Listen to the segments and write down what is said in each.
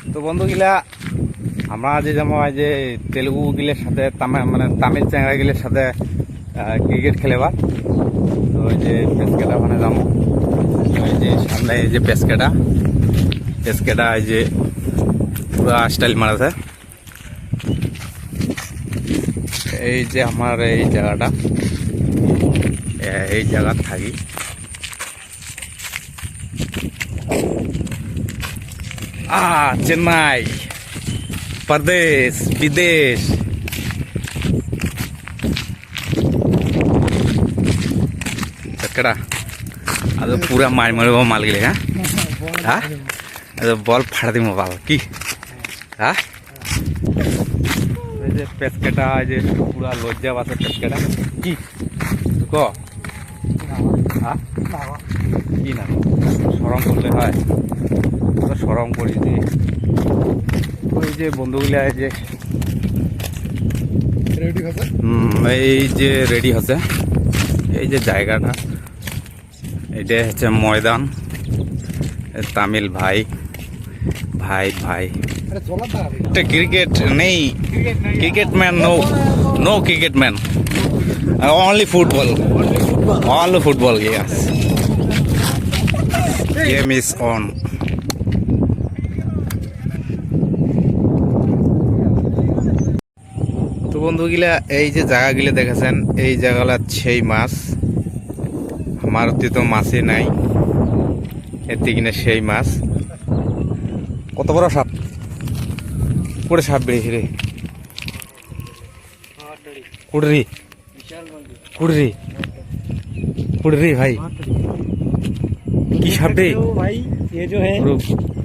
তো বন্ধুগুলা আমরা যে যেমন যে তেলুগু গিলের সাথে তামিল চ্যাংরা গিলের সাথে ক্রিকেট খেলেবার। তো ওই যে পেসকেটা ওখানে যাবো। ওই যে সামনে এই যে পেসকেটা এই যে পুরা স্টাইল মারাছে। এই যে আমার এই জায়গাটা, এই জায়গা থাকি। চেন্নাই परदेश विदेश। कड़ा अब पूरा मार मारे माल गिले। हाँ बॉल फाड़ दी मोबाइल की। हाँ पेसकेटा पूरा लज्जा बात पेसकेटा की को हाँ की ना सरम करले হয় सरम करी ওই যে বন্ধুগুলা এই যে রেডি হচ্ছে। এই যে জায়গাটা এটা হচ্ছে ময়দান। তামিল ভাই ভাই ভাই ক্রিকেট নেই, cricket man no, no cricket man, only football, only football. Yes, game is on. তো বন্ধুগুলা এই যে জায়গাগুলো দেখেছেন, এই জায়গাটা সেই মাছ। আমার তো মাছই নাই, এতে কিনা সেই মাছ। কত বড় সাপ, পড়ে সাপ বেরিয়েছে রে। কুড়রি কুড়রি কুড়রি ভাই, কি সাপ রে ভাই।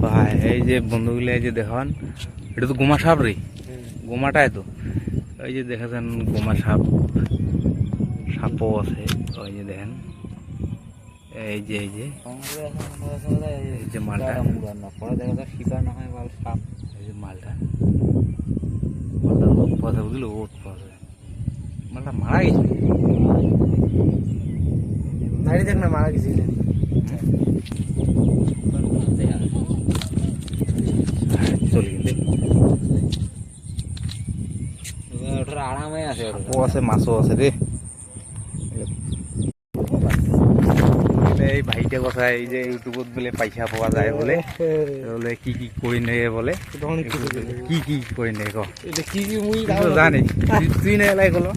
ভাই এই যে বন্ধুগুলা এই যে দেখান, এটা তো গোমা সাপ রে, গোমাটাই তো। ওই যে দেখেছেন গোমা সাপ, সাপও আছে। ওই যে দেখেন এই যে এই যে মালটা, এই যে মালটা পথে বুঝলো, ওট পথে মালটা মারা গেছে। দেখ না মারা গেছে। চলে গেছে, আরামে আছে, আছে মাছও আছে রে। এই ভাইটা কথা এই যে ইউটিউবত বলে পয়সা পাওয়া যায় বলে, বলে কি কি করে নেবে বলে, কি কি করে নেবে ক কি কি মুই জানি তুই না এলাই গেল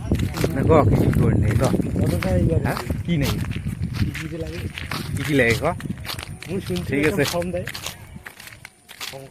না ক কি কি করে নেবে ক কি নেই কি কি লাগে ক। ঠিক আছে কম দেয়, কম